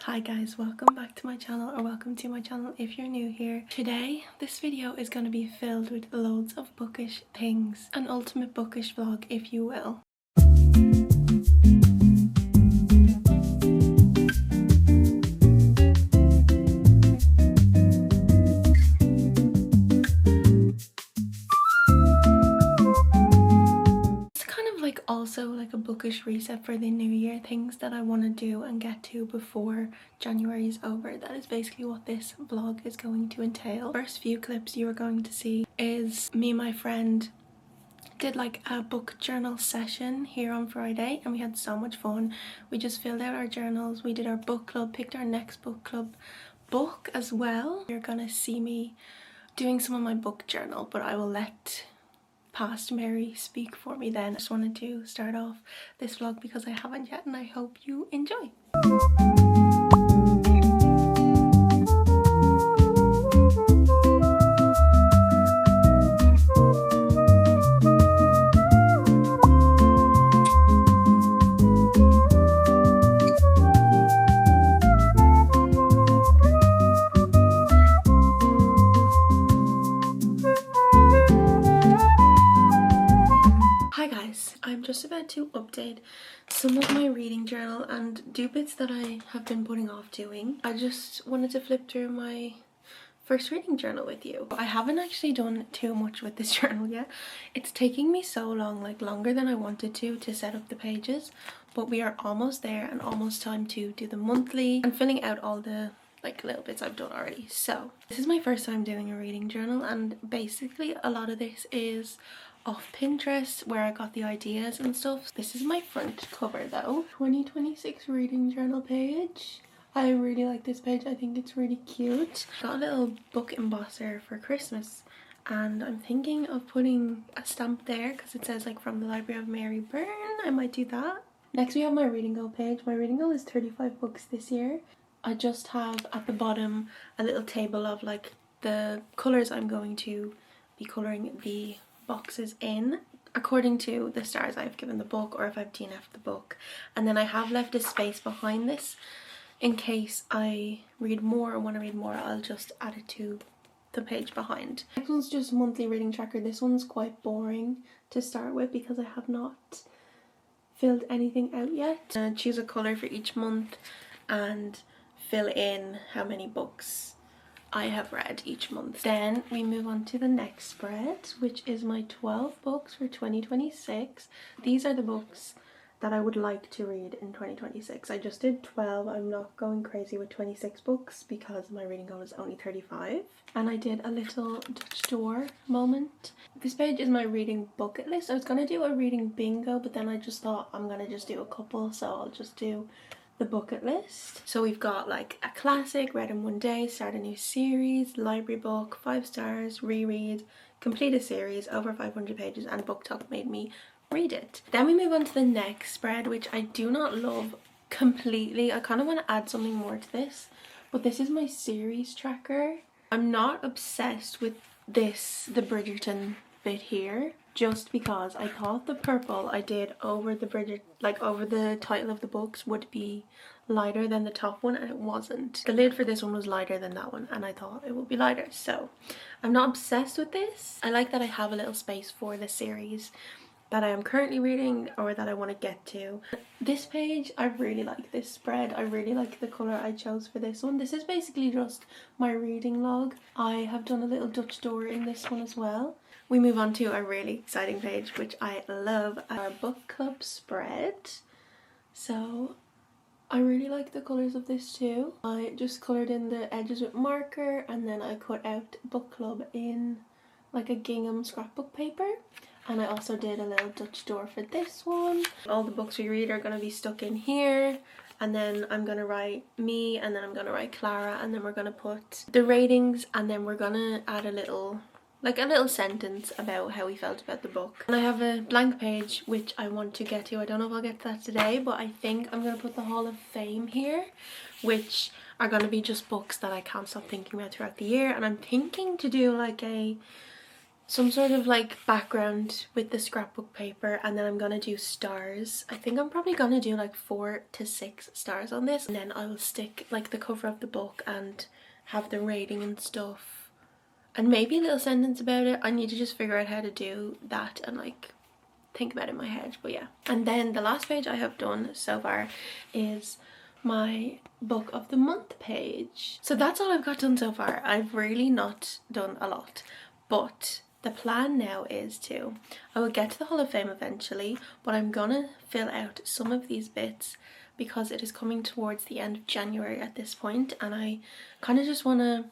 Hi guys, welcome back to my channel, or welcome to my channel if you're new here. Today this video is going to be filled with loads of bookish things, an ultimate bookish vlog if you will. Also like a bookish reset for the new year, things that I want to do and get to before January is over. That is basically what this vlog is going to entail. First few clips you are going to see is me and my friend did like a book journal session here on Friday, and we had so much fun. We just filled out our journals, we did our book club, picked our next book club book as well. You're gonna see me doing some of my book journal, but I will let past Mary speak for me then. I just wanted to start off this vlog because I haven't yet, and I hope you enjoy. I'm just about to update some of my reading journal and do bits that I have been putting off doing. I just wanted to flip through my first reading journal with you. I haven't actually done too much with this journal yet. It's taking me so long, like longer than I wanted to set up the pages, but we are almost there and almost time to do the monthly and filling out all the like little bits I've done already. So this is my first time doing a reading journal, and basically a lot of this is off Pinterest where I got the ideas and stuff. This is my front cover though. 2026 reading journal page. I really like this page. I think it's really cute. Got a little book embosser for Christmas, and I'm thinking of putting a stamp there because it says like from the Library of Mary Byrne. I might do that. Next we have my reading goal page. My reading goal is 35 books this year. I just have at the bottom a little table of like the colours I'm going to be colouring the boxes in according to the stars I've given the book, or if I've DNF'd the book. And then I have left a space behind this in case I read more or want to read more. I'll just add it to the page behind. Next one's just monthly reading tracker. This one's quite boring to start with because I have not filled anything out yet. Choose a colour for each month and fill in how many books I have read each month. Then we move on to the next spread, which is my 12 books for 2026. These are the books that I would like to read in 2026. I just did 12. I'm not going crazy with 26 books because my reading goal is only 35. And I did a little Dutch door moment. This page is my reading bucket list. I was gonna do a reading bingo, but then I just thought I'm gonna just do a couple, so I'll just do the bucket list. So we've got like a classic, read in one day, start a new series, library book, 5 stars, reread, complete a series, over 500 pages, and book talk made me read it. Then we move on to the next spread, which I do not love completely. I kind of want to add something more to this, but this is my series tracker. I'm not obsessed with this, the Bridgerton bit here, just because I thought the purple I did over the over the title of the books would be lighter than the top one, and it wasn't. The lid for this one was lighter than that one, and I thought it would be lighter. So I'm not obsessed with this. I like that I have a little space for the series that I am currently reading or that I want to get to. This page, I really like this spread. I really like the colour I chose for this one. This is basically just my reading log. I have done a little Dutch door in this one as well. We move on to a really exciting page, which I love, our book club spread. So I really like the colours of this too. I just coloured in the edges with marker, and then I cut out book club in like a gingham scrapbook paper. And I also did a little Dutch door for this one. All the books we read are going to be stuck in here, and then I'm going to write me, and then I'm going to write Clara, and then we're going to put the ratings, and then we're going to add a little sentence about how we felt about the book. And I have a blank page which I want to get to. I don't know if I'll get to that today, but I think I'm going to put the Hall of Fame here, which are going to be just books that I can't stop thinking about throughout the year. And I'm thinking to do like a some sort of like background with the scrapbook paper, and then I'm gonna do stars. I think I'm probably gonna do like 4 to 6 stars on this, and then I will stick like the cover of the book and have the rating and stuff, and maybe a little sentence about it. I need to just figure out how to do that and like think about it in my head, but yeah. And then the last page I have done so far is my book of the month page. So that's all I've got done so far. I've really not done a lot, but the plan now is I will get to the Hall of Fame eventually, but I'm gonna fill out some of these bits because it is coming towards the end of January at this point, and I kind of just want to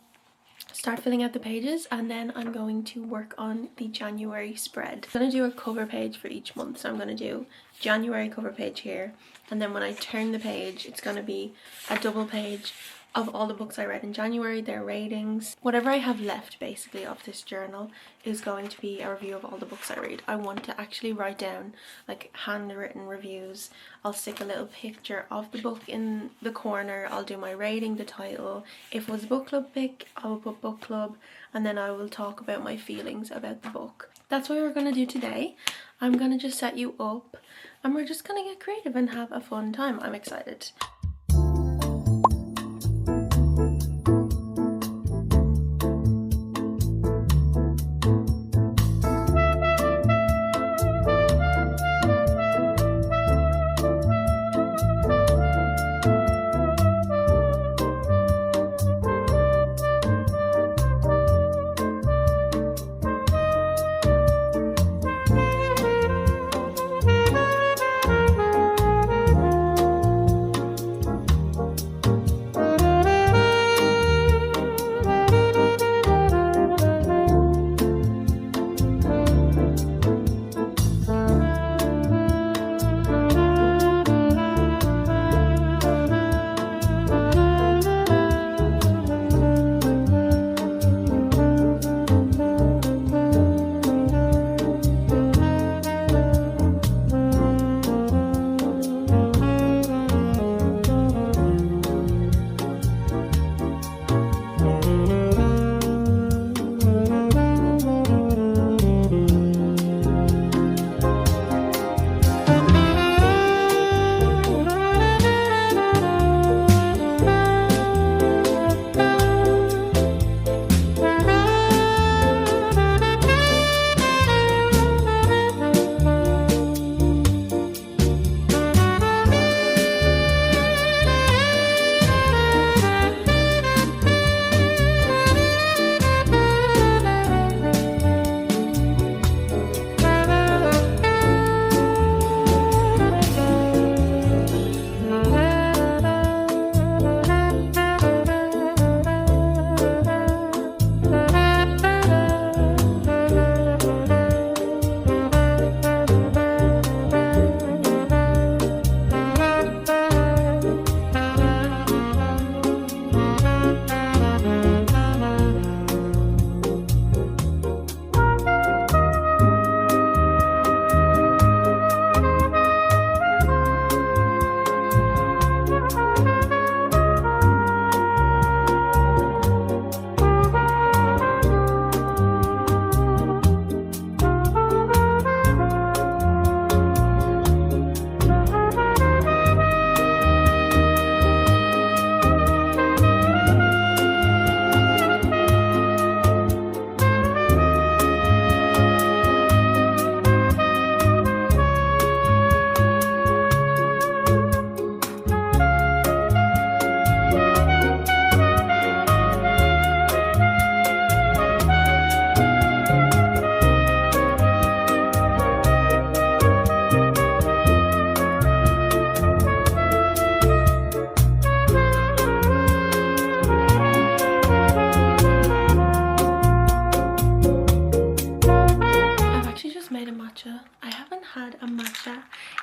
start filling out the pages, and then I'm going to work on the January spread. I'm going to do a cover page for each month, so I'm going to do January cover page here, and then when I turn the page it's going to be a double page of all the books I read in January, their ratings. Whatever I have left basically of this journal is going to be a review of all the books I read. I want to actually write down like handwritten reviews. I'll stick a little picture of the book in the corner. I'll do my rating, the title. If it was a book club pick, I will put book club, and then I will talk about my feelings about the book. That's what we're going to do today. I'm going to just set you up and we're just going to get creative and have a fun time. I'm excited.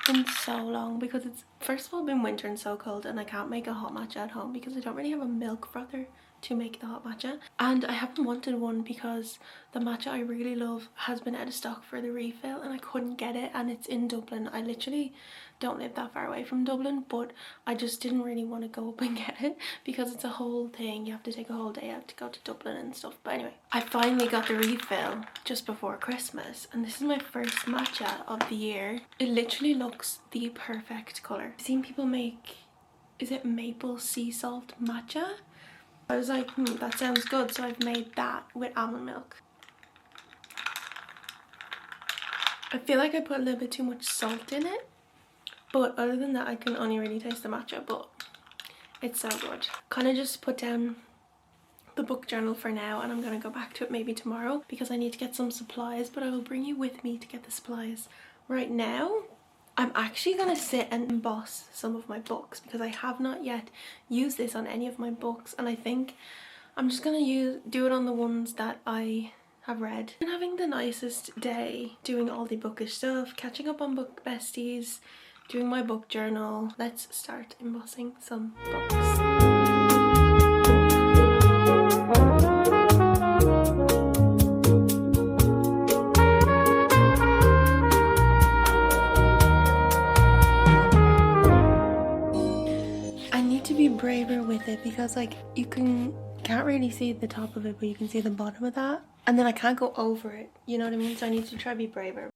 in so long because it's first of all been winter and so cold, and I can't make a hot matcha at home because I don't really have a milk frother to make the hot matcha, and I haven't wanted one because the matcha I really love has been out of stock for the refill and I couldn't get it, and it's in Dublin. I literally don't live that far away from Dublin, but I just didn't really want to go up and get it because it's a whole thing. You have to take a whole day out to go to Dublin and stuff. But anyway, I finally got the refill just before Christmas, and this is my first matcha of the year. It literally looks the perfect colour. I've seen people make, is it maple sea salt matcha? I was like, that sounds good, so I've made that with almond milk. I feel like I put a little bit too much salt in it, but other than that I can only really taste the matcha, but it's so good. Kind of just put down the book journal for now, and I'm going to go back to it maybe tomorrow because I need to get some supplies, but I will bring you with me to get the supplies. Right now I'm actually going to sit and emboss some of my books because I have not yet used this on any of my books, and I think I'm just going to do it on the ones that I have read. I'm having the nicest day doing all the bookish stuff, catching up on book besties, doing my book journal. Let's start embossing some books. Braver with it because like you can't really see the top of it, but you can see the bottom of that, and then I can't go over it, you know what I mean? So I need to try to be braver.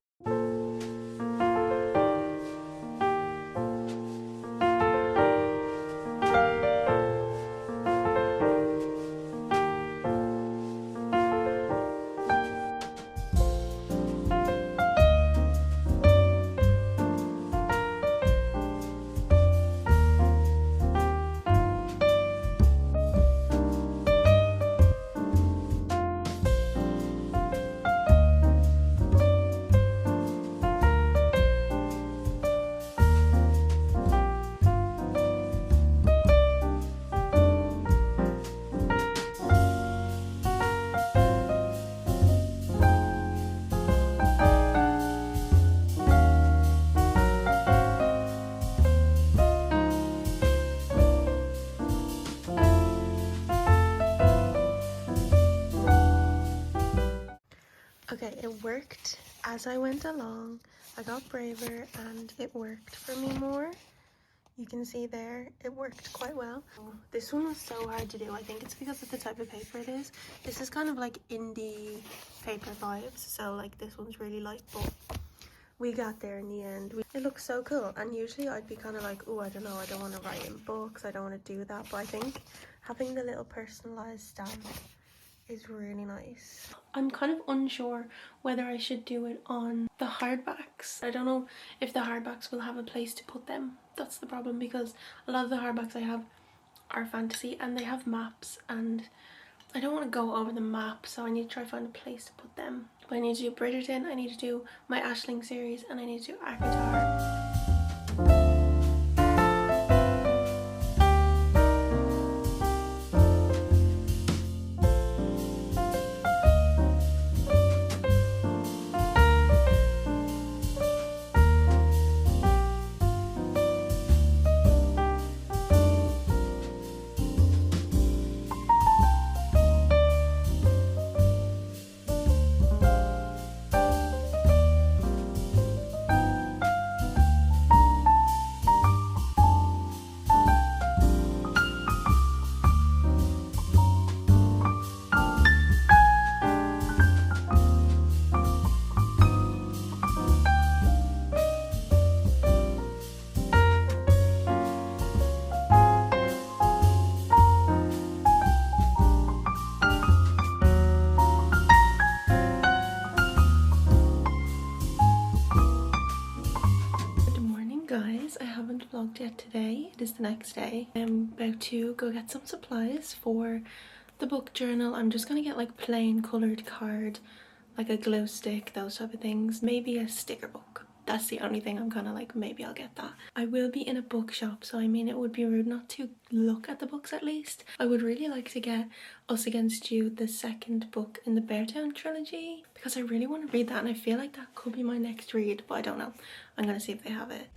Okay, it worked as I went along. I got braver and it worked for me more. You can see there, it worked quite well. This one was so hard to do. I think it's because of the type of paper it is. This is kind of like indie paper vibes, so like this one's really light, but we got there in the end. It looks so cool, and usually I'd be kind of like, oh, I don't know, I don't want to write in books, I don't want to do that, but I think having the little personalized stamp is really nice. I'm kind of unsure whether I should do it on the hardbacks. I don't know if the hardbacks will have a place to put them. That's the problem, because a lot of the hardbacks I have are fantasy and they have maps, and I don't want to go over the map, so I need to try to find a place to put them. But I need to do Bridgerton, I need to do my Aisling series, and I need to do Akatar. Vlogged yet today. It is the next day. I'm about to go get some supplies for the book journal. I'm just gonna get like plain coloured card, like a glow stick, those type of things. Maybe a sticker book. That's the only thing I'm kind of like, maybe I'll get that. I will be in a bookshop, so I mean it would be rude not to look at the books at least. I would really like to get Us Against You, the second book in the Beartown trilogy, because I really want to read that and I feel like that could be my next read, but I don't know. I'm gonna see if they have it.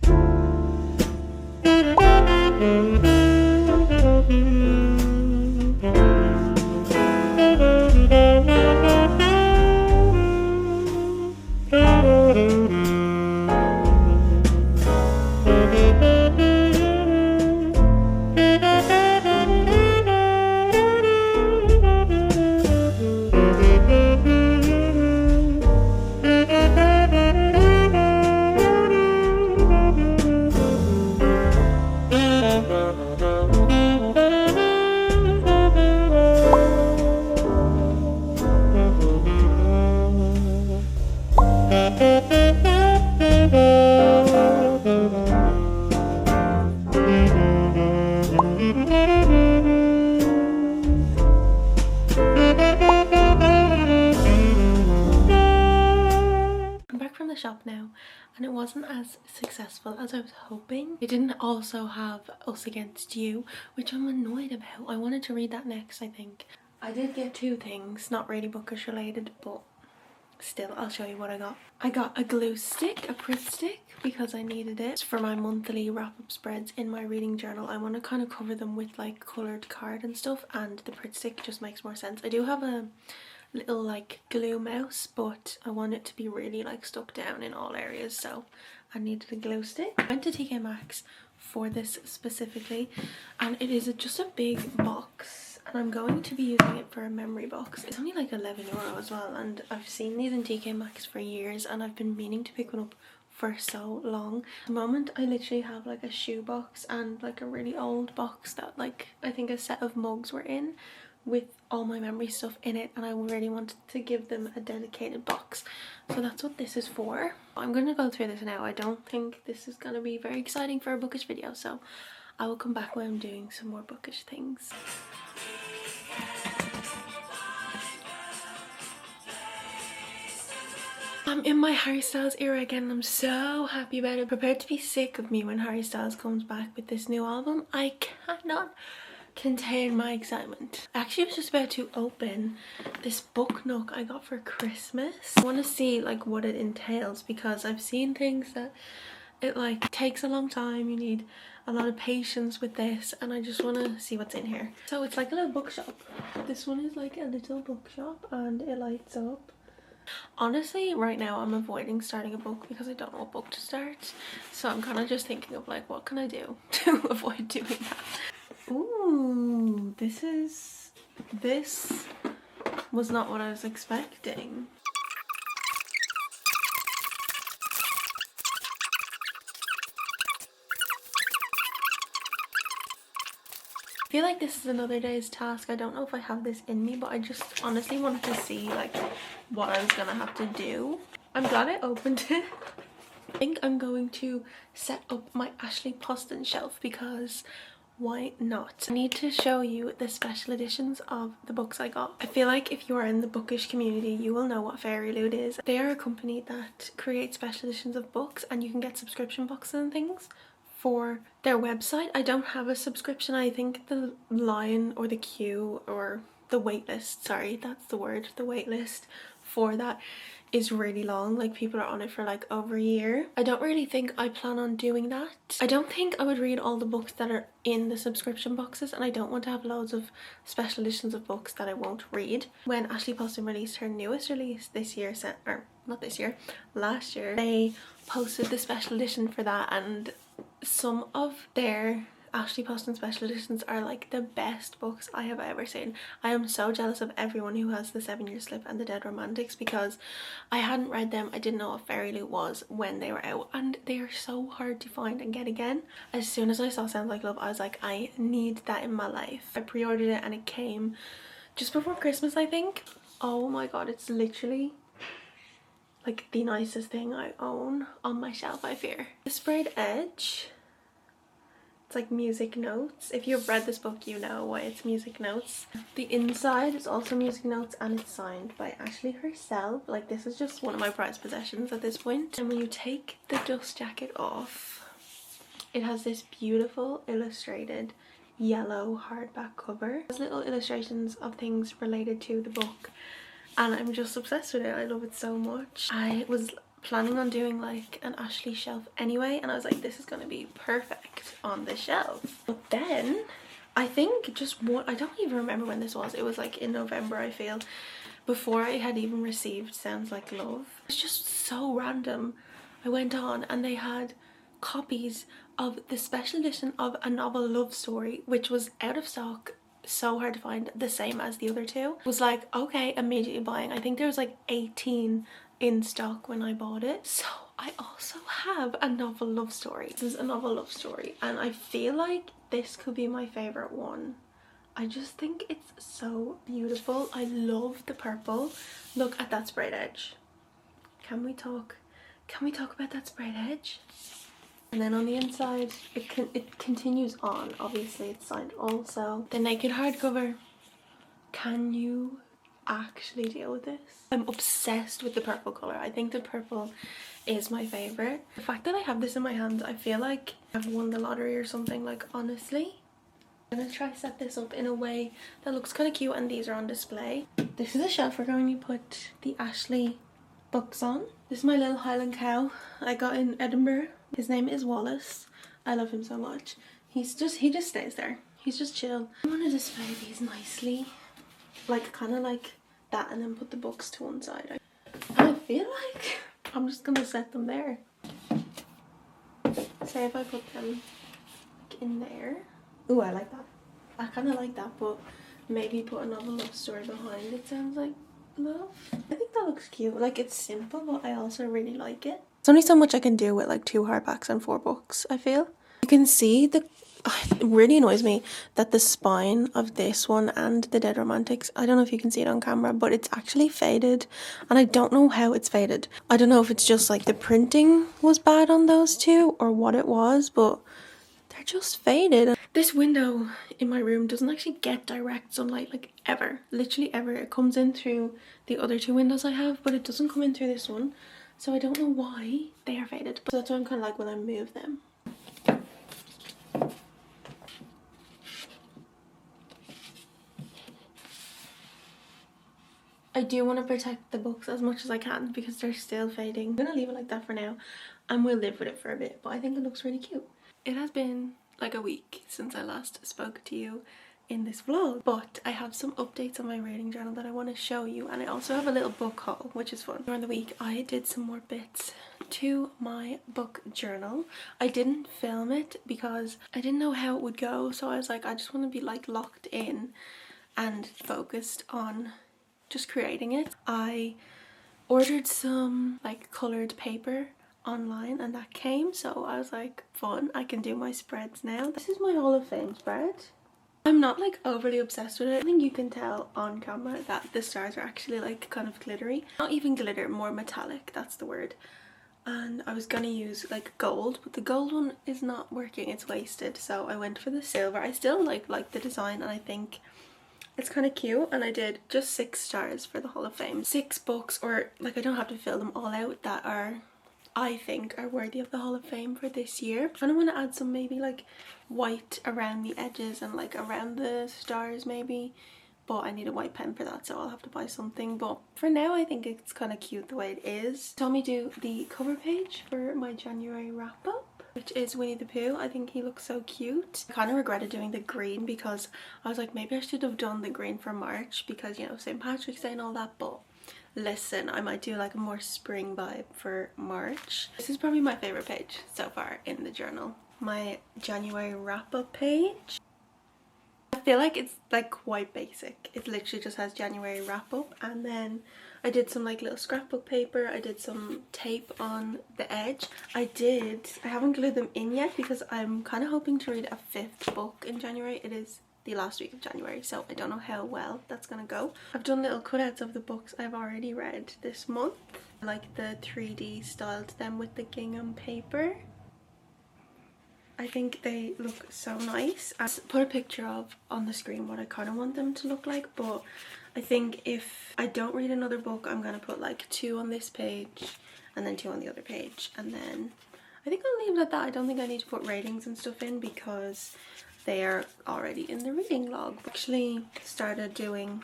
I'm back from the shop now and it wasn't as successful as I was hoping. It didn't also have Us Against You, which I'm annoyed about. I wanted to read that next, I think. I did get two things, not really bookish related, but still, I'll show you what I got. I got a glue stick, a Pritt stick, because I needed it for my monthly wrap-up spreads in my reading journal. I want to kind of cover them with like coloured card and stuff, and the Pritt stick just makes more sense. I do have a little like glue mouse, but I want it to be really like stuck down in all areas, so I needed a glue stick. I went to TK Maxx for this specifically, and it is just a big box, and I'm going to be using it for a memory box. It's only like €11 as well, and I've seen these in TK Maxx for years and I've been meaning to pick one up for so long. At the moment I literally have like a shoe box and like a really old box that like I think a set of mugs were in with all my memory stuff in it, and I really wanted to give them a dedicated box, so that's what this is for. I'm going to go through this now. I don't think this is going to be very exciting for a bookish video, so I will come back when I'm doing some more bookish things. I'm in my Harry Styles era again and I'm so happy about it. Prepared to be sick of me when Harry Styles comes back with this new album. I cannot contain my excitement. I actually was just about to open this book nook I got for Christmas. I want to see like what it entails, because I've seen things that it like takes a long time, you need a lot of patience with this, and I just want to see what's in here. So it's like a little bookshop. This one is like a little bookshop and it lights up. Honestly, right now I'm avoiding starting a book because I don't know what book to start, so I'm kind of just thinking of like what can I do to avoid doing that. Ooh, this was not what I was expecting. I feel like this is another day's task. I don't know if I have this in me, but I just honestly wanted to see like what I was gonna have to do. I'm glad I opened it. I think I'm going to set up my Ashley Poston shelf because why not? I need to show you the special editions of the books I got. I feel like if you are in the bookish community, you will know what Fairy Loot is. They are a company that creates special editions of books, and you can get subscription boxes and things for their website. I don't have a subscription. I think the line or the queue or the waitlist, sorry, that's the word, the waitlist for that is really long. Like people are on it for like over a year. I don't really think I plan on doing that. I don't think I would read all the books that are in the subscription boxes, and I don't want to have loads of special editions of books that I won't read. When Ashley Poston released her newest release this year, or not this year, last year, they posted the special edition for that, and some of their Ashley Poston special editions are like the best books I have ever seen. I am so jealous of everyone who has the 7 Year Slip and the Dead Romantics, because I hadn't read them. I didn't know what Fairy Loot was when they were out, and they are so hard to find and get again. As soon as I saw Sounds Like Love, I was like, I need that in my life. I pre-ordered it and it came just before Christmas, I think. Oh my god, it's literally like the nicest thing I own on my shelf, I fear. The sprayed edge, it's like music notes. If you've read this book, you know why it's music notes. The inside is also music notes, and it's signed by Ashley herself. Like this is just one of my prized possessions at this point. And when you take the dust jacket off, it has this beautiful illustrated yellow hardback cover. There's little illustrations of things related to the book, and I'm just obsessed with it. I love it so much. I was planning on doing like an Ashley shelf anyway, and I was like, this is going to be perfect on the shelf. But then I think just one, I don't even remember when this was. It was like in November, I feel, before I had even received Sounds Like Love. It's just so random. I went on and they had copies of the special edition of A Novel Love Story, which was out of stock, so hard to find, the same as the other two. I was like, okay, immediately buying. I think there was like 18 in stock when I bought it. So I also have A Novel Love Story. This is A Novel Love Story, and I feel like this could be my favorite one. I just think it's so beautiful. I love the purple. Look at that sprayed edge. Can we talk about that sprayed edge? And then on the inside, it continues on. Obviously, it's signed also. The naked hardcover. Can you actually deal with this? I'm obsessed with the purple colour. I think the purple is my favourite. The fact that I have this in my hands, I feel like I've won the lottery or something, like honestly. I'm gonna try set this up in a way that looks kind of cute, and these are on display. This is a shelf we're going to put the Ashley books on. This is my little Highland cow I got in Edinburgh. His name is Wallace. I love him so much. He just stays there. He's just chill. I want to display these nicely, like kind of like that, and then put the books to one side. I feel like I'm just gonna set them there. Say if I put them like in there. Ooh, I like that. I kind of like that, but maybe put another love story behind it. Sounds like love. I think that looks cute. Like, it's simple, but I also really like it. There's only so much I can do with like 2 hardbacks and 4 books, I feel. You can see the... It really annoys me that the spine of this one and the Dead Romantics, I don't know if you can see it on camera, but it's actually faded, and I don't know how it's faded. I don't know if it's just like the printing was bad on those two or what it was, but they're just faded. This window in my room doesn't actually get direct sunlight, like ever, literally ever. It comes in through the other 2 windows I have, but it doesn't come in through this one, so I don't know why they are faded. So that's why I'm kind of like when I move them. I do want to protect the books as much as I can because they're still fading. I'm gonna leave it like that for now, and we'll live with it for a bit, but I think it looks really cute. It has been like a week since I last spoke to you in this vlog, but I have some updates on my reading journal that I want to show you, and I also have a little book haul, which is fun. During the week I did some more bits to my book journal. I didn't film it because I didn't know how it would go, so I was like, I just want to be like locked in and focused on just creating it. I ordered some like coloured paper online and that came, so I was like, fun, I can do my spreads now. This is my Hall of Fame spread. I'm not like overly obsessed with it. I think you can tell on camera that the stars are actually like kind of glittery. Not even glitter, more metallic, that's the word. And I was gonna use like gold, but the gold one is not working, it's wasted, so I went for the silver. I still like the design, and I think it's kind of cute, and I did just 6 stars for the Hall of Fame. 6 books, or like I don't have to fill them all out, that are, I think, are worthy of the Hall of Fame for this year. I kind of want to add some maybe like white around the edges and like around the stars maybe, but I need a white pen for that, so I'll have to buy something. But for now I think it's kind of cute the way it is. Told me to do the cover page for my January wrap up, which is Winnie the Pooh. I think he looks so cute. I kind of regretted doing the green because I was like, maybe I should have done the green for March because, you know, St. Patrick's Day and all that, but listen, I might do like a more spring vibe for March. This is probably my favourite page so far in the journal. My January wrap up page. I feel like it's like quite basic. It literally just has January wrap up, and then I did some like little scrapbook paper. I did some tape on the edge. I haven't glued them in yet because I'm kind of hoping to read a 5th book in January. It is the last week of January, so I don't know how well that's gonna go. I've done little cutouts of the books I've already read this month. I like the 3D styled them with the gingham paper. I think they look so nice. I put a picture of on the screen what I kind of want them to look like, but I think if I don't read another book, I'm gonna put like 2 on this page and then 2 on the other page, and then I think I'll leave it at that. I don't think I need to put ratings and stuff in because they are already in the reading log. I actually started doing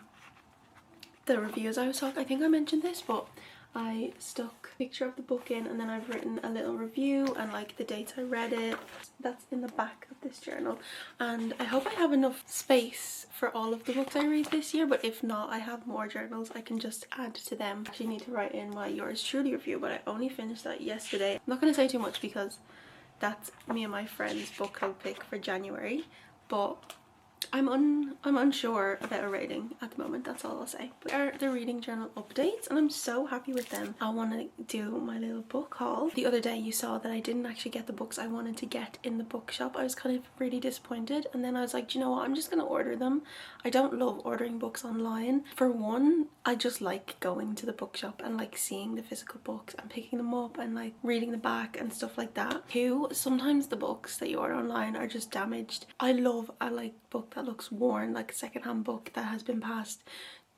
the reviews I was talking. I think I mentioned this, but I stuck a picture of the book in, and then I've written a little review and like the dates I read it. That's in the back of this journal, and I hope I have enough space for all of the books I read this year, but if not, I have more journals I can just add to them. I actually need to write in my yours truly review, but I only finished that yesterday. I'm not going to say too much because that's me and my friend's book club pick for January, but I'm unsure about a rating at the moment, that's all I'll say. But are the reading journal updates and I'm so happy with them. I want to do my little book haul. The other day you saw that I didn't actually get the books I wanted to get in the bookshop. I was kind of really disappointed, and then I was like, do you know what, I'm just gonna order them. I don't love ordering books online. For one, I just like going to the bookshop and like seeing the physical books and picking them up and like reading the back and stuff like that. Two, sometimes the books that you order online are just damaged. I love a like book that looks worn, like a secondhand book that has been passed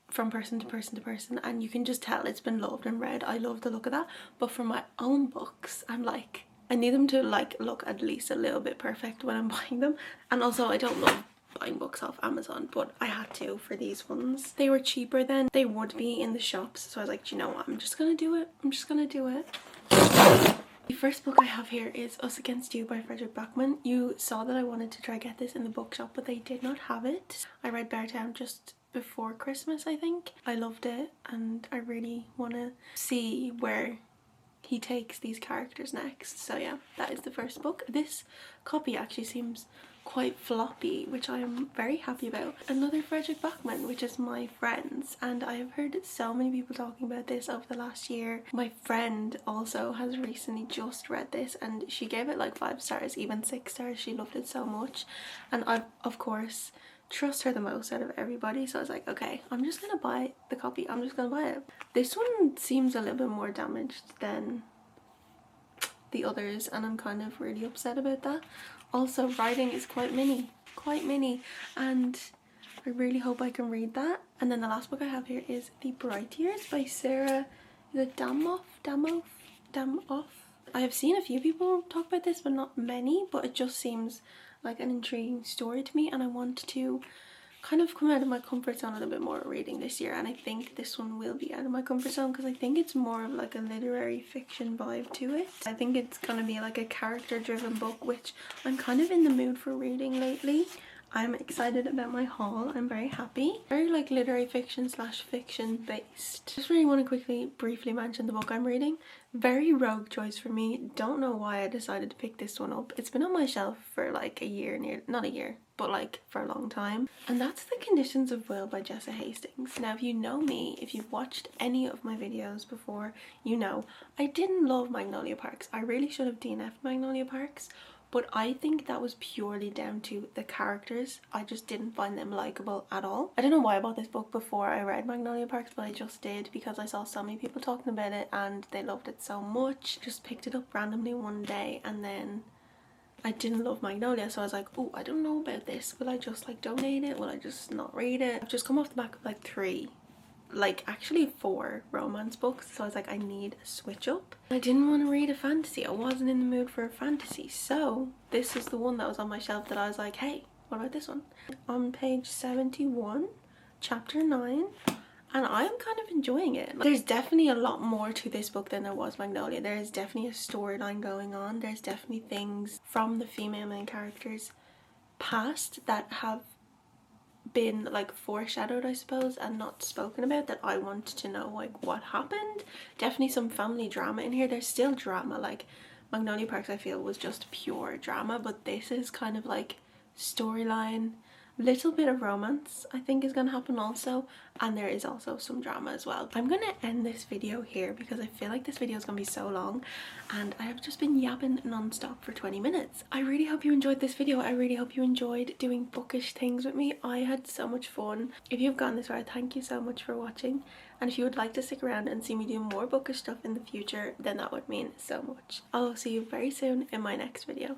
from person to person to person and you can just tell it's been loved and read. I love the look of that. But for my own books, I'm like, I need them to like look at least a little bit perfect when I'm buying them. And also I don't love buying books off Amazon, but I had to for these ones. They were cheaper than they would be in the shops, so I was like, do you know what, I'm just gonna do it. I'm just gonna do it. The first book I have here is Us Against You by Frederick Backman. You saw that I wanted to try get this in the bookshop, but they did not have it. I read Beartown just before Christmas, I think. I loved it and I really want to see where he takes these characters next. So yeah, that is the first book. This copy actually seems quite floppy, which I am very happy about. Another Frederick Backman, which is My Friends, and I have heard so many people talking about this over the last year. My friend also has recently just read this and she gave it like 5 stars, even 6 stars. She loved it so much, and I of course trust her the most out of everybody, so I was like, okay, I'm just gonna buy the copy. I'm just gonna buy it. This one seems a little bit more damaged than the others and I'm kind of really upset about that. Also, writing is quite mini, and I really hope I can read that. And then the last book I have here is The Bright Years by Sarah, is it Damoff? I have seen a few people talk about this, but not many, but it just seems like an intriguing story to me and I want to kind of come out of my comfort zone a little bit more reading this year, and I think this one will be out of my comfort zone because I think it's more of like a literary fiction vibe to it. I think it's gonna be like a character driven book, which I'm kind of in the mood for reading lately. I'm excited about my haul. I'm very happy. Very like literary fiction slash fiction based. Just really want to quickly briefly mention the book I'm reading. Very rogue choice for me. Don't know why I decided to pick this one up. It's been on my shelf for like a year, not a year, but like for a long time. And that's The Conditions of Will by Jessa Hastings. Now if you know me, if you've watched any of my videos before, you know I didn't love Magnolia Parks. I really should have DNF'd Magnolia Parks. But I think that was purely down to the characters. I just didn't find them likable at all. I don't know why I bought this book before I read Magnolia Parks, but I just did because I saw so many people talking about it and they loved it so much. Just picked it up randomly one day and then I didn't love Magnolia, so I was like, oh, I don't know about this. Will I just like donate it? Will I just not read it? I've just come off the back of like 3, like actually 4 romance books, so I was like, I need a switch up. I didn't want to read a fantasy. I wasn't in the mood for a fantasy, so this is the one that was on my shelf that I was like, hey, what about this one? On page 71, chapter 9, and I'm kind of enjoying it. There's definitely a lot more to this book than there was Magnolia. There is definitely a storyline going on. There's definitely things from the female main characters past that have been like foreshadowed, I suppose, and not spoken about, that I want to know like what happened. Definitely some family drama in here. There's still drama. Like Magnolia Parks I feel was just pure drama, but this is kind of like storyline, little bit of romance I think is gonna happen also, and there is also some drama as well. I'm gonna end this video here because I feel like this video is gonna be so long and I have just been yapping non-stop for 20 minutes. I really hope you enjoyed this video. I really hope you enjoyed doing bookish things with me. I had so much fun. If you've gotten this far, thank you so much for watching, and if you would like to stick around and see me do more bookish stuff in the future, then that would mean so much. I will see you very soon in my next video.